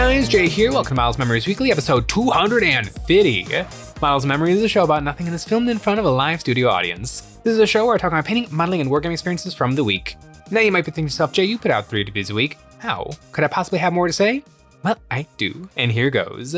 guys, Jay here. Welcome to Miles Memories Weekly, episode 250. Miles Memories is a show about nothing and is filmed in front of a live studio audience. This is a show where I talk about painting, modeling, and wargaming experiences from the week. Now you might be thinking to yourself, Jay, you put out 3 videos a week. How? Could I possibly have more to say? Well, I do, and here goes.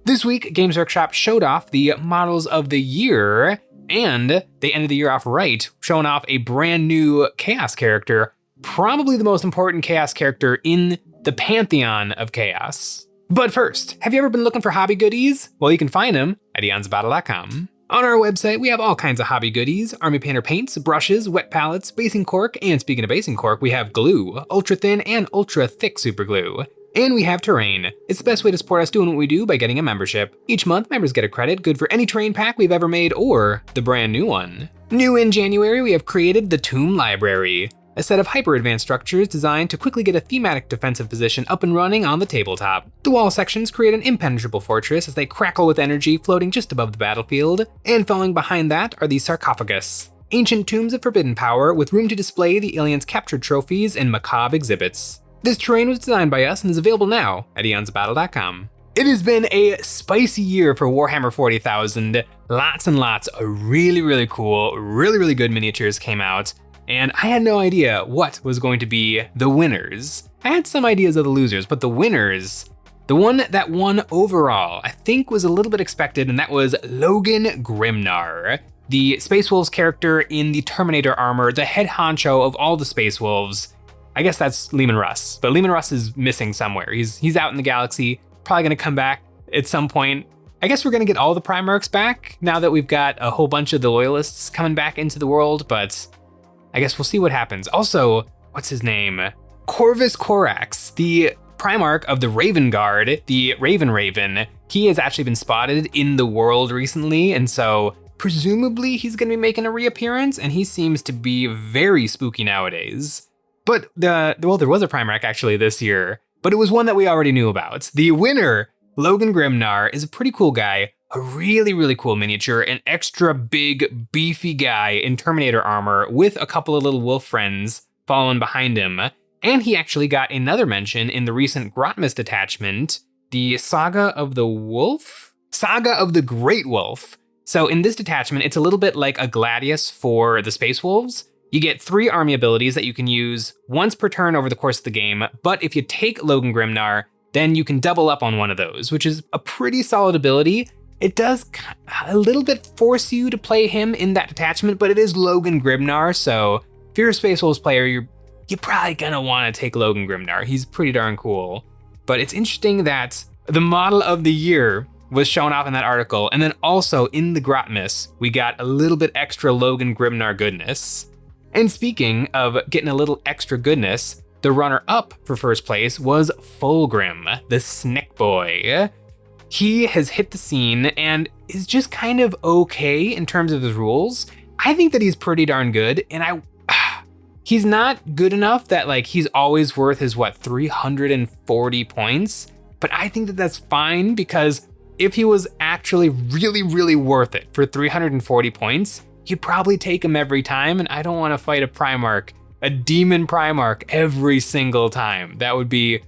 This week, Games Workshop showed off the models of the year, and they ended the year off right, showing off a brand new Chaos character, probably the most important Chaos character in the pantheon of Chaos. But first, have you ever been looking for hobby goodies? Well, you can find them at EonsOfBattle.com. On our website, we have all kinds of hobby goodies: Army Painter paints, brushes, wet palettes, basing cork, and speaking of basing cork, we have glue, ultra thin and ultra thick super glue. And we have terrain. It's the best way to support us doing what we do by getting a membership. Each month, members get a credit good for any terrain pack we've ever made or the brand new one. New in January, we have created the Tomb Library, a set of hyper-advanced structures designed to quickly get a thematic defensive position up and running on the tabletop. The wall sections create an impenetrable fortress as they crackle with energy floating just above the battlefield, and following behind that are the sarcophagus, ancient tombs of forbidden power with room to display the aliens' captured trophies and macabre exhibits. This terrain was designed by us and is available now at EonsOfBattle.com. It has been a spicy year for Warhammer 40,000. Lots and lots of really cool, really good miniatures came out. And I had no idea what was going to be the winners. I had some ideas of the losers, but the winners, the one that won overall, I think was a little bit expected, and that was Logan Grimnar, the Space Wolves character in the Terminator armor, the head honcho of all the Space Wolves. I guess that's Leman Russ, but Leman Russ is missing somewhere. He's out in the galaxy, probably gonna come back at some point. I guess we're gonna get all the Primarchs back now that we've got a whole bunch of the Loyalists coming back into the world, but I guess we'll see what happens. Also, what's his name? Corvus Corax, the Primarch of the Raven Guard, the Raven. He has actually been spotted in the world recently, and so presumably he's gonna be making a reappearance, and he seems to be very spooky nowadays. But there was a Primarch actually this year, but it was one that we already knew about. The winner, Logan Grimnar, is a pretty cool guy. A really cool miniature, an extra big, beefy guy in Terminator armor with a couple of little wolf friends following behind him. And he actually got another mention in the recent Grotmist detachment, the Saga of the Great Wolf. So in this detachment, it's a little bit like a Gladius for the Space Wolves. You get 3 army abilities that you can use once per turn over the course of the game, but if you take Logan Grimnar, then you can double up on one of those, which is a pretty solid ability. It does a little bit force you to play him in that detachment, but it is Logan Grimnar, so if you're a Space Wolves player, you're probably gonna wanna take Logan Grimnar. He's pretty darn cool. But it's interesting that the model of the year was shown off in that article, and then also in the Grotmist, we got a little bit extra Logan Grimnar goodness. And speaking of getting a little extra goodness, the runner-up for first place was Fulgrim, the Snick Boy. He has hit the scene and is just kind of okay in terms of his rules. I think that he's pretty darn good, and he's not good enough that like he's always worth his 340 points, but I think that that's fine because if he was actually really worth it for 340 points, you'd probably take him every time, and I don't want to fight a Primarch, a demon Primarch every single time. That would be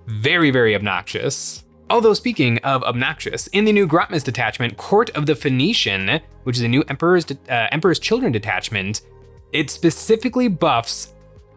very obnoxious. Although speaking of obnoxious, in the new Grotmist detachment, Court of the Phoenician, which is a new Emperor's Children detachment, it specifically buffs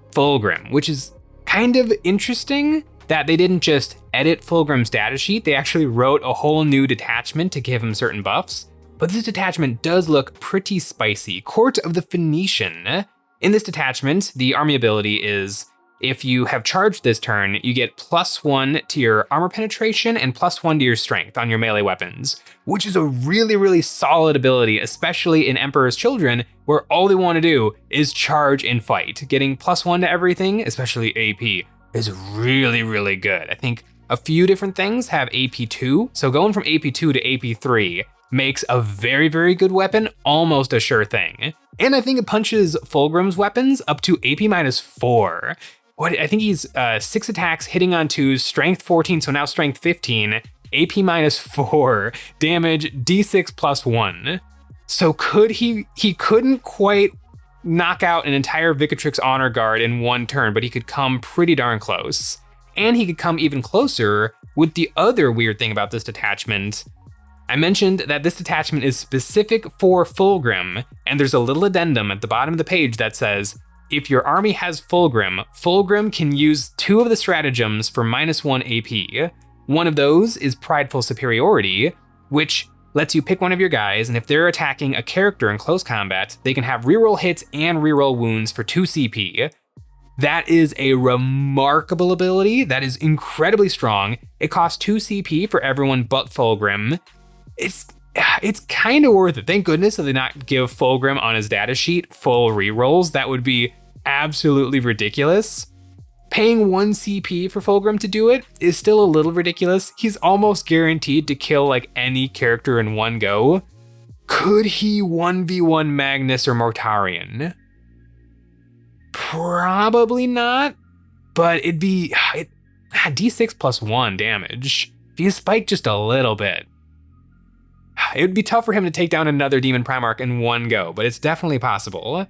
Fulgrim, which is kind of interesting that they didn't just edit Fulgrim's data sheet, they actually wrote a whole new detachment to give him certain buffs. But this detachment does look pretty spicy. Court of the Phoenician. In this detachment, the army ability is, if you have charged this turn, you get +1 to your armor penetration and +1 to your strength on your melee weapons, which is a really solid ability, especially in Emperor's Children, where all they want to do is charge and fight. Getting +1 to everything, especially AP, is really good. I think a few different things have AP2, so going from AP2 to AP3 makes a very good weapon almost a sure thing. And I think it punches Fulgrim's weapons up to AP -4. I think he's 6 attacks, hitting on 2s, strength 14, so now strength 15, AP -4, damage D6 +1. So he couldn't quite knock out an entire Vicatrix Honor Guard in one turn, but he could come pretty darn close. and he could come even closer with the other weird thing about this detachment. I mentioned that this detachment is specific for Fulgrim, and there's a little addendum at the bottom of the page that says, if your army has Fulgrim, Fulgrim can use 2 of the stratagems for -1 AP. One of those is Prideful Superiority, which lets you pick one of your guys, and if they're attacking a character in close combat, they can have reroll hits and reroll wounds for 2 CP. That is a remarkable ability. That is incredibly strong. It costs 2 CP for everyone but Fulgrim. It's kind of worth it. Thank goodness that they not give Fulgrim on his data sheet full rerolls. That would be absolutely ridiculous. Paying 1 CP for Fulgrim to do it is still a little ridiculous. He's almost guaranteed to kill like any character in one go. Could he 1v1 Magnus or Mortarion? Probably not, but it'd be D6 +1 damage. If you spike just a little bit. It would be tough for him to take down another Demon Primarch in one go, but it's definitely possible.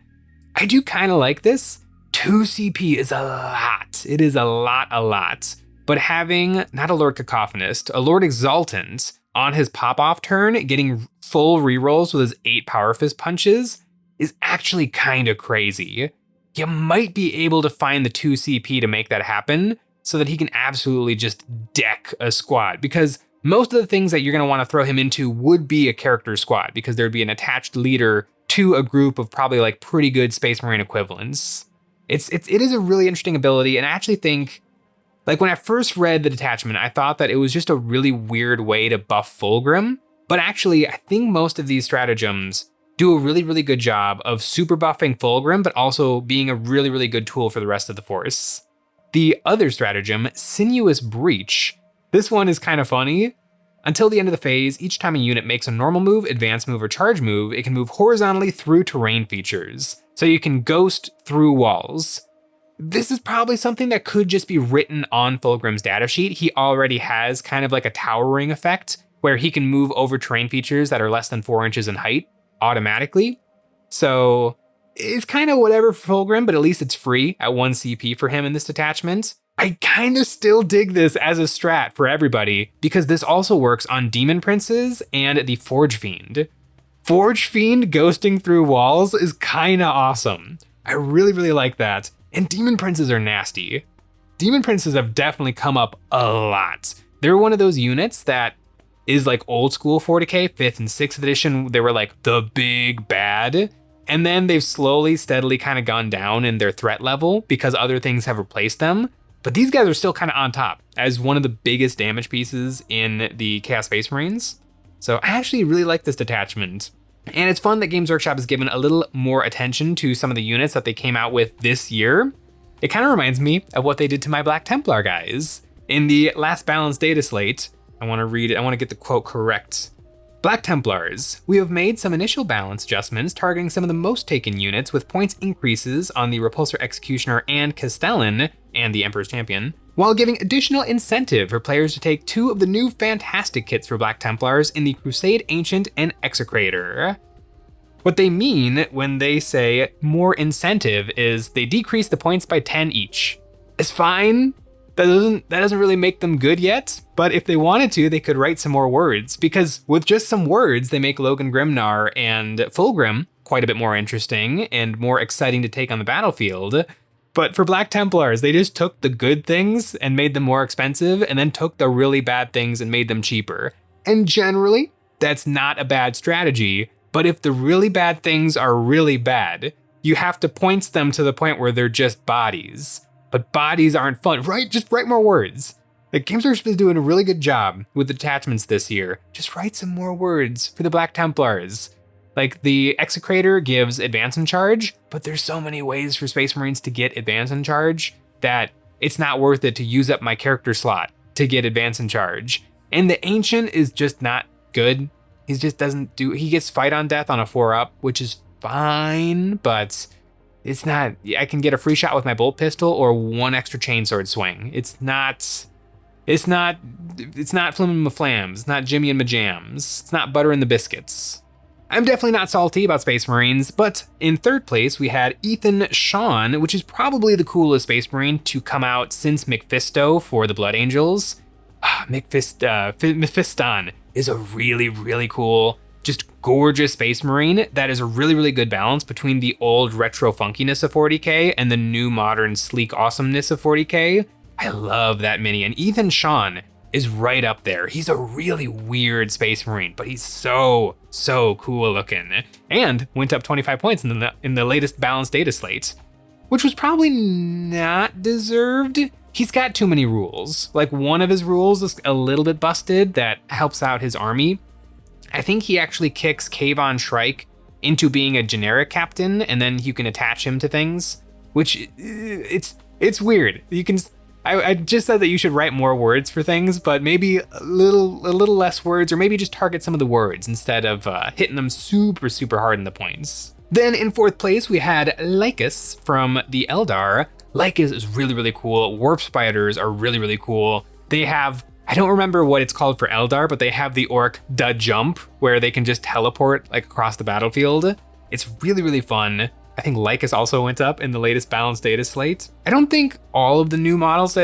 I do kind of like this. 2 CP is a lot. It is a lot. But having, not a Lord Cacophonist, a Lord Exultant on his pop-off turn, getting full rerolls with his 8 Power Fist punches is actually kind of crazy. You might be able to find the 2 CP to make that happen so that he can absolutely just deck a squad, because most of the things that you're going to want to throw him into would be a character squad, because there'd be an attached leader to a group of probably like pretty good Space Marine equivalents. It is a really interesting ability, and I actually think, like when I first read the detachment, I thought that it was just a really weird way to buff Fulgrim, but actually I think most of these stratagems do a really good job of super buffing Fulgrim, but also being a really good tool for the rest of the force. The other stratagem, Sinuous Breach. This one is kind of funny. Until the end of the phase, each time a unit makes a normal move, advanced move, or charge move, it can move horizontally through terrain features. So you can ghost through walls. This is probably something that could just be written on Fulgrim's datasheet. He already has kind of like a towering effect where he can move over terrain features that are less than 4 inches in height automatically. So it's kind of whatever for Fulgrim, but at least it's free at 1 CP for him in this detachment. I kind of still dig this as a strat for everybody, because this also works on Demon Princes and the Forge Fiend. Forge Fiend ghosting through walls is kind of awesome. I really like that. And Demon Princes are nasty. Demon Princes have definitely come up a lot. They're one of those units that is like old school 40k, 5th and 6th edition. They were like the big bad. And then they've slowly, steadily kind of gone down in their threat level because other things have replaced them. But these guys are still kind of on top as one of the biggest damage pieces in the Chaos Space Marines. So I actually really like this detachment. And it's fun that Games Workshop has given a little more attention to some of the units that they came out with this year. It kind of reminds me of what they did to my Black Templar guys. In the last balanced data slate, I want to read it, I want to get the quote correct. Black Templars, we have made some initial balance adjustments targeting some of the most taken units with points increases on the Repulsor Executioner and Castellan and the Emperor's Champion, while giving additional incentive for players to take 2 of the new fantastic kits for Black Templars in the Crusade Ancient and Execrator. What they mean when they say more incentive is they decrease the points by 10 each. It's fine. That doesn't really make them good yet, but if they wanted to, they could write some more words, because with just some words, they make Logan Grimnar and Fulgrim quite a bit more interesting and more exciting to take on the battlefield. But for Black Templars, they just took the good things and made them more expensive, and then took the really bad things and made them cheaper. And generally, that's not a bad strategy, but if the really bad things are really bad, you have to points them to the point where they're just bodies. But bodies aren't fun, right? Just write more words. Like, Games Workshop is doing a really good job with the attachments this year. Just write some more words for the Black Templars. Like, the Execrator gives advance and charge, but there's so many ways for Space Marines to get advance and charge that it's not worth it to use up my character slot to get advance and charge. And the Ancient is just not good. He just doesn't do, he gets fight on death on a 4-up, which is fine, but it's not, I can get a free shot with my bolt pistol or 1 extra chainsword swing. It's not Flim and Flams. It's not Jimmy and Majams. It's not Butter and the Biscuits. I'm definitely not salty about Space Marines, but in third place we had Ethan Sean, which is probably the coolest Space Marine to come out since Mephisto for the Blood Angels. Mephiston is a really, really cool, just gorgeous Space Marine that is a really, really good balance between the old retro funkiness of 40k and the new modern sleek awesomeness of 40k. I love that mini, and Ethan Sean is right up there. He's a really weird Space Marine, but he's so cool looking, and went up 25 points in the latest balanced data slate, which was probably not deserved. He's got too many rules. Like, one of his rules is a little bit busted that helps out his army. I think he actually kicks Kayvon Shrike into being a generic captain, and then you can attach him to things, which it's weird. You can. I just said that you should write more words for things, but maybe a little less words, or maybe just target some of the words instead of hitting them super hard in the points. Then in fourth place, we had Liqerise from the Eldar. Liqerise is really, really cool. Warp Spiders are really, really cool. They have, I don't remember what it's called for Eldar, but they have the orc Da Jump, where they can just teleport like across the battlefield. It's really, really fun. I think Liqerise also went up in the latest balanced data slate. I don't think all of the new models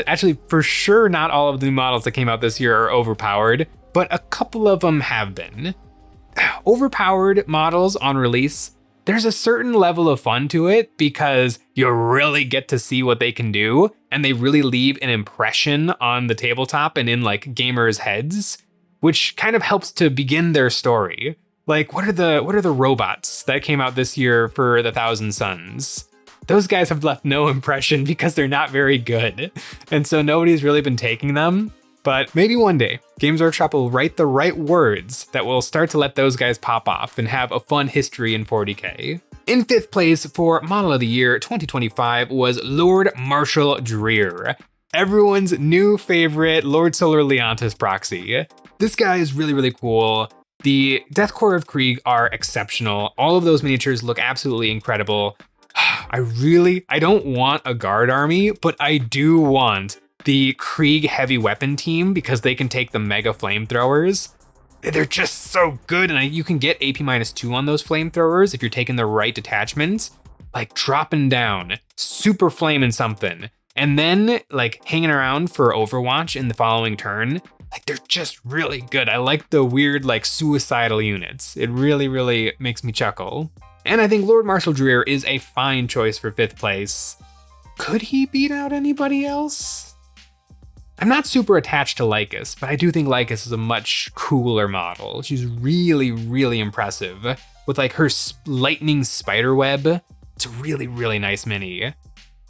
for sure not all of the new models that came out this year are overpowered, but a couple of them have been. Overpowered models on release, there's a certain level of fun to it because you really get to see what they can do, and they really leave an impression on the tabletop and in like gamers' heads, which kind of helps to begin their story. Like, what are the robots that came out this year for the Thousand Suns? Those guys have left no impression because they're not very good. And so nobody's really been taking them. But maybe one day, Games Workshop will write the right words that will start to let those guys pop off and have a fun history in 40k. In fifth place for Model of the Year 2025 was Lord Marshall Dreer, everyone's new favorite Lord Solar Leontis proxy. This guy is really, really cool. The Death Corps of Krieg are exceptional. All of those miniatures look absolutely incredible. I don't want a guard army, but I do want the Krieg heavy weapon team because they can take the mega flamethrowers. They're just so good, and you can get AP-2 on those flamethrowers if you're taking the right detachments. Like dropping down, super flaming something, and then like hanging around for Overwatch in the following turn. Like, they're just really good. I like the weird, like, suicidal units. It really, really makes me chuckle. And I think Lord Marshall Dreer is a fine choice for fifth place. Could he beat out anybody else? I'm not super attached to Liqerise, but I do think Liqerise is a much cooler model. She's really, really impressive with like her lightning spider web. It's a really, really nice mini.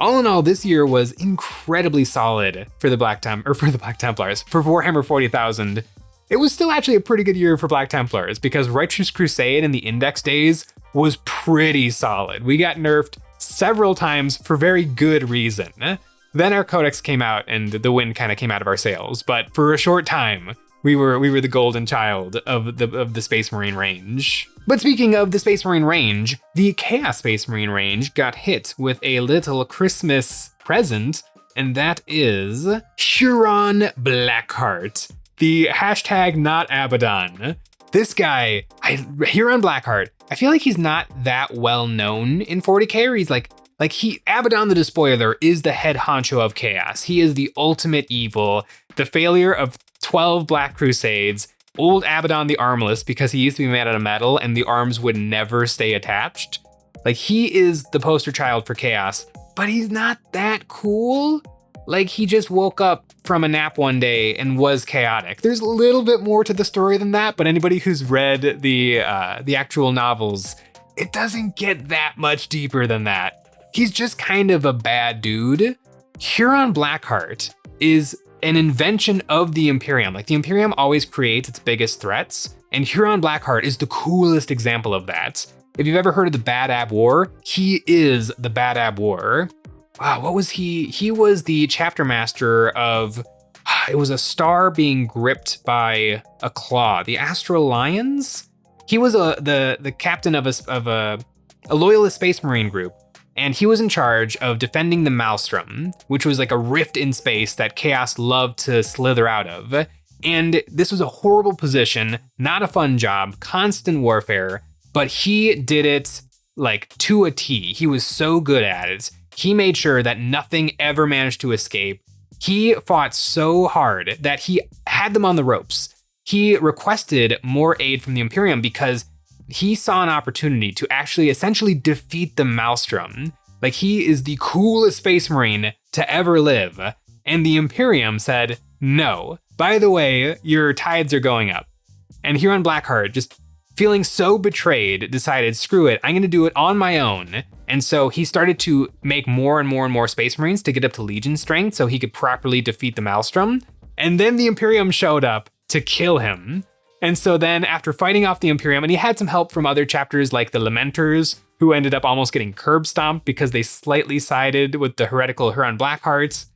All in all, this year was incredibly solid for the Black Templars, for Warhammer 40,000. It was still actually a pretty good year for Black Templars because Righteous Crusade in the Index days was pretty solid. We got nerfed several times for very good reason. Then our Codex came out and the wind kind of came out of our sails, but for a short time, we were the golden child of the Space Marine range. But speaking of the Space Marine range, the Chaos Space Marine range got hit with a little Christmas present, and that is Huron Blackheart, the hashtag not Abaddon. This guy, Huron Blackheart, I feel like he's not that well known in 40k, or he's Abaddon the Despoiler is the head honcho of Chaos. He is the ultimate evil, the failure of 12 Black Crusades, old Abaddon the Armless because he used to be made out of metal and the arms would never stay attached. Like, he is the poster child for Chaos, but he's not that cool. Like, he just woke up from a nap one day and was chaotic. There's a little bit more to the story than that, but anybody who's read the actual novels, it doesn't get that much deeper than that. He's just kind of a bad dude. Huron Blackheart is an invention of the Imperium. Like, the Imperium always creates its biggest threats, and Huron Blackheart is the coolest example of that. If you've ever heard of the Bad Ab War, he is the Bad Ab War. Wow, what was he? He was the chapter master of, it was a star being gripped by a claw, the Astral Lions? He was the captain of a loyalist space marine group. And he was in charge of defending the Maelstrom, which was like a rift in space that Chaos loved to slither out of. And this was a horrible position, not a fun job, constant warfare. but he did it like to a T. He was so good at it. He made sure that nothing ever managed to escape. He fought so hard that he had them on the ropes. He requested more aid from the Imperium because he saw an opportunity to actually essentially defeat the Maelstrom. Like, he is the coolest Space Marine to ever live. And the Imperium said, no. By the way, your tides are going up. And Huron Blackheart, just feeling so betrayed, decided, screw it, I'm gonna do it on my own. And so he started to make more and more and more Space Marines to get up to Legion strength so he could properly defeat the Maelstrom. And then the Imperium showed up to kill him. And so then after fighting off the Imperium, and he had some help from other chapters like the Lamenters, who ended up almost getting curb stomped because they slightly sided with the heretical Huron Blackhearts.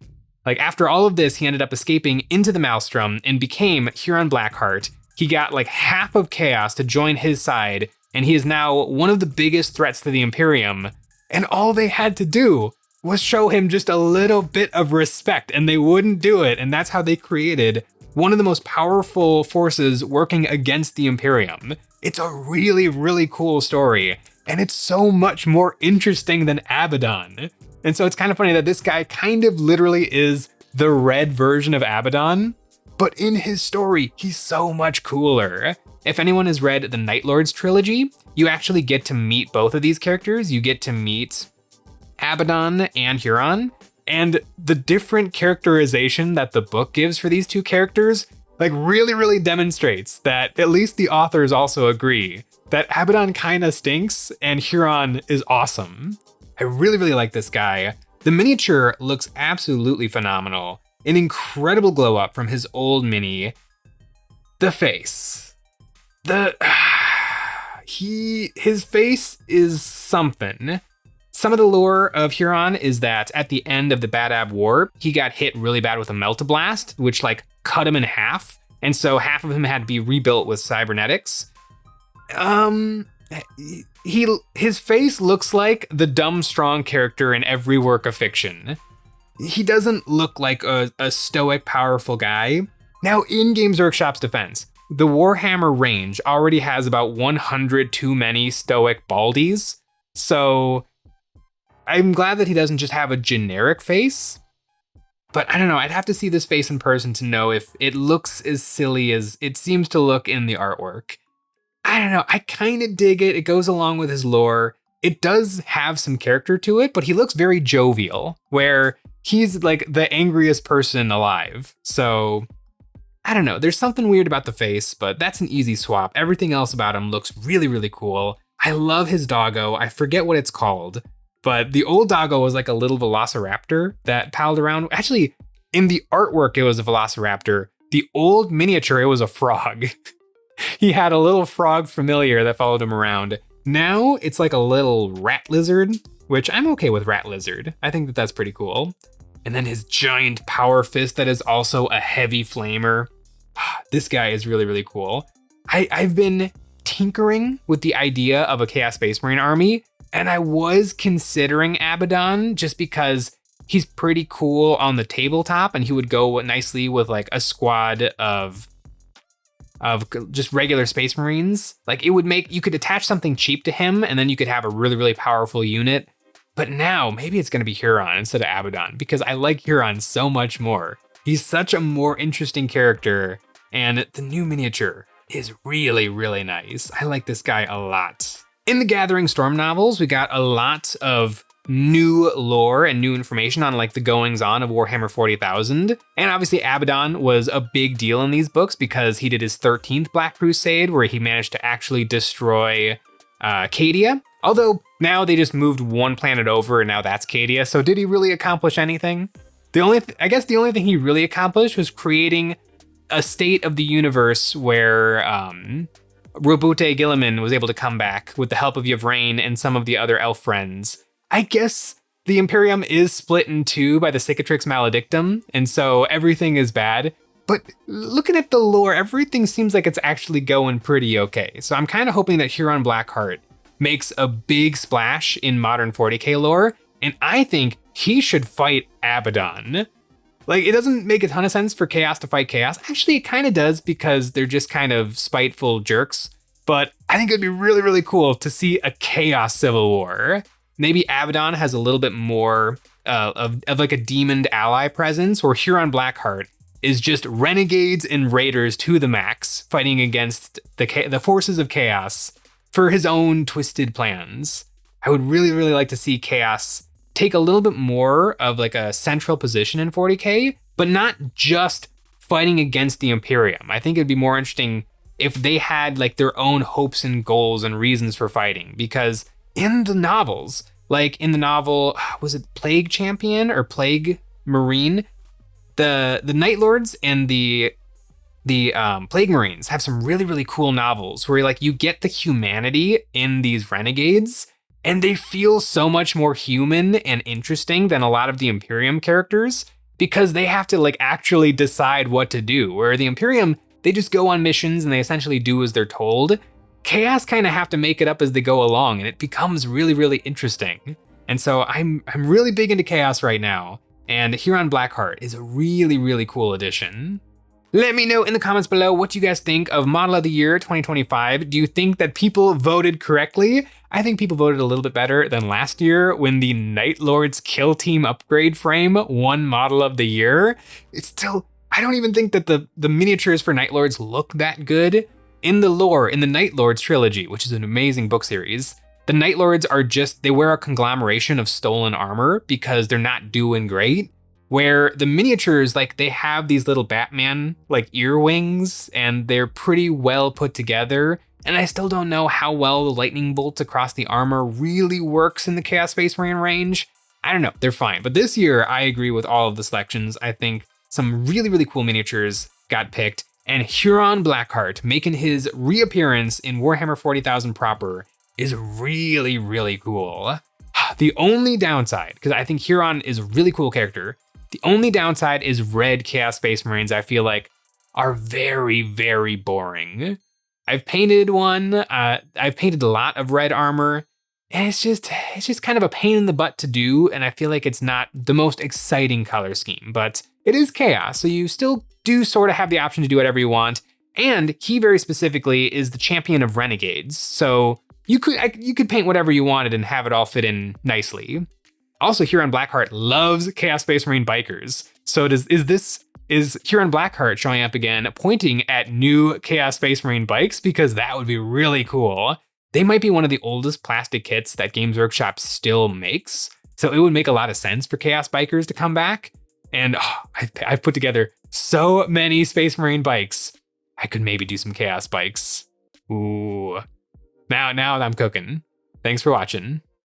Like, after all of this, he ended up escaping into the Maelstrom and became Huron Blackheart. He got like half of Chaos to join his side, and he is now one of the biggest threats to the Imperium. And all they had to do was show him just a little bit of respect, and they wouldn't do it. And that's how they created one of the most powerful forces working against the Imperium. It's a really, really cool story, and it's so much more interesting than Abaddon. And so it's kind of funny that this guy kind of literally is the red version of Abaddon, but in his story, he's so much cooler. If anyone has read the Night Lords trilogy, you actually get to meet both of these characters. You get to meet Abaddon and Huron, and the different characterization that the book gives for these two characters, like, really, really demonstrates that at least the authors also agree that Abaddon kind of stinks and Huron is awesome. I really, really like this guy. The miniature looks absolutely phenomenal. An incredible glow up from his old mini. The face. His face is something. Some of the lore of Huron is that at the end of the Badab War, he got hit really bad with a Melt-a-Blast, which like cut him in half. And so half of him had to be rebuilt with cybernetics. His face looks like the dumb, strong character in every work of fiction. He doesn't look like a stoic, powerful guy. Now, in Games Workshop's defense, the Warhammer range already has about 100 too many stoic baldies. So I'm glad that he doesn't just have a generic face. But I don't know, I'd have to see this face in person to know if it looks as silly as it seems to look in the artwork. I don't know, I kind of dig it. It goes along with his lore. It does have some character to it, but he looks very jovial, where he's like the angriest person alive. So I don't know, there's something weird about the face, but that's an easy swap. Everything else about him looks really, really cool. I love his doggo. I forget what it's called, but the old doggo was like a little velociraptor that palled around. Actually, in the artwork, it was a velociraptor. The old miniature, it was a frog. He had a little frog familiar that followed him around. Now it's like a little rat lizard, which I'm okay with rat lizard. I think that that's pretty cool. And then his giant power fist that is also a heavy flamer. This guy is really, really cool. I've been tinkering with the idea of a Chaos Space Marine army, and I was considering Abaddon just because he's pretty cool on the tabletop, and he would go nicely with like a squad of just regular Space Marines. Like, it would make, you could attach something cheap to him, and then you could have a really, really powerful unit. But now maybe it's gonna be Huron instead of Abaddon, because I like Huron so much more. He's such a more interesting character, and the new miniature is really, really nice. I like this guy a lot. In the Gathering Storm novels, we got a lot of new lore and new information on like the goings on of Warhammer 40,000. And obviously Abaddon was a big deal in these books because he did his 13th Black Crusade where he managed to actually destroy Cadia. Although now they just moved one planet over and now that's Cadia. So did he really accomplish anything? I guess the only thing he really accomplished was creating a state of the universe where Robute Gilliman was able to come back with the help of Yvraine and some of the other elf friends. I guess the Imperium is split in two by the Cicatrix Maledictum, and so everything is bad. But looking at the lore, everything seems like it's actually going pretty okay. So I'm kind of hoping that Huron Blackheart makes a big splash in modern 40k lore, and I think he should fight Abaddon. Like, it doesn't make a ton of sense for Chaos to fight Chaos. Actually, it kind of does because they're just kind of spiteful jerks. but I think it'd be really, really cool to see a Chaos Civil War. Maybe Abaddon has a little bit more of like a demoned ally presence, or Huron Blackheart is just renegades and raiders to the max, fighting against the forces of chaos for his own twisted plans. I would really, really like to see Chaos take a little bit more of like a central position in 40K, but not just fighting against the Imperium. I think it'd be more interesting if they had like their own hopes and goals and reasons for fighting, because in the novels, like in the novel, was it Plague Champion or Plague Marine? The Night Lords and the Plague Marines have some really, really cool novels where like you get the humanity in these renegades, and they feel so much more human and interesting than a lot of the Imperium characters, because they have to like actually decide what to do. Where the Imperium, they just go on missions and they essentially do as they're told. Chaos kind of have to make it up as they go along, and it becomes really, really interesting. And so I'm really big into Chaos right now, and Huron Blackheart is a really, really cool addition. Let me know in the comments below what you guys think of Model of the Year 2025. Do you think that people voted correctly? I think people voted a little bit better than last year when the Night Lords Kill Team upgrade frame won Model of the Year. It's still, I don't even think that the miniatures for Night Lords look that good. In the lore, in the Night Lords trilogy, which is an amazing book series, the Night Lords are just, they wear a conglomeration of stolen armor because they're not doing great. Where the miniatures, like they have these little Batman like ear wings, and they're pretty well put together. And I still don't know how well the lightning bolts across the armor really works in the Chaos Space Marine range. I don't know, they're fine. But this year, I agree with all of the selections. I think some really, really cool miniatures got picked. And Huron Blackheart making his reappearance in Warhammer 40,000 proper is really, really cool. The only downside, because I think Huron is a really cool character, the only downside is red Chaos Space Marines, I feel like, are very, very boring. I've painted one, I've painted a lot of red armor, and it's just kind of a pain in the butt to do, and I feel like it's not the most exciting color scheme, but it is Chaos, so you still do sort of have the option to do whatever you want. And he very specifically is the champion of renegades, so you could paint whatever you wanted and have it all fit in nicely. Also, Huron Blackheart loves Chaos Space Marine bikers. So is Huron Blackheart showing up again, pointing at new Chaos Space Marine bikes? Because that would be really cool. They might be one of the oldest plastic kits that Games Workshop still makes, so it would make a lot of sense for Chaos bikers to come back. And I've put together so many Space Marine bikes. I could maybe do some Chaos bikes. Ooh. Now I'm cooking. Thanks for watching.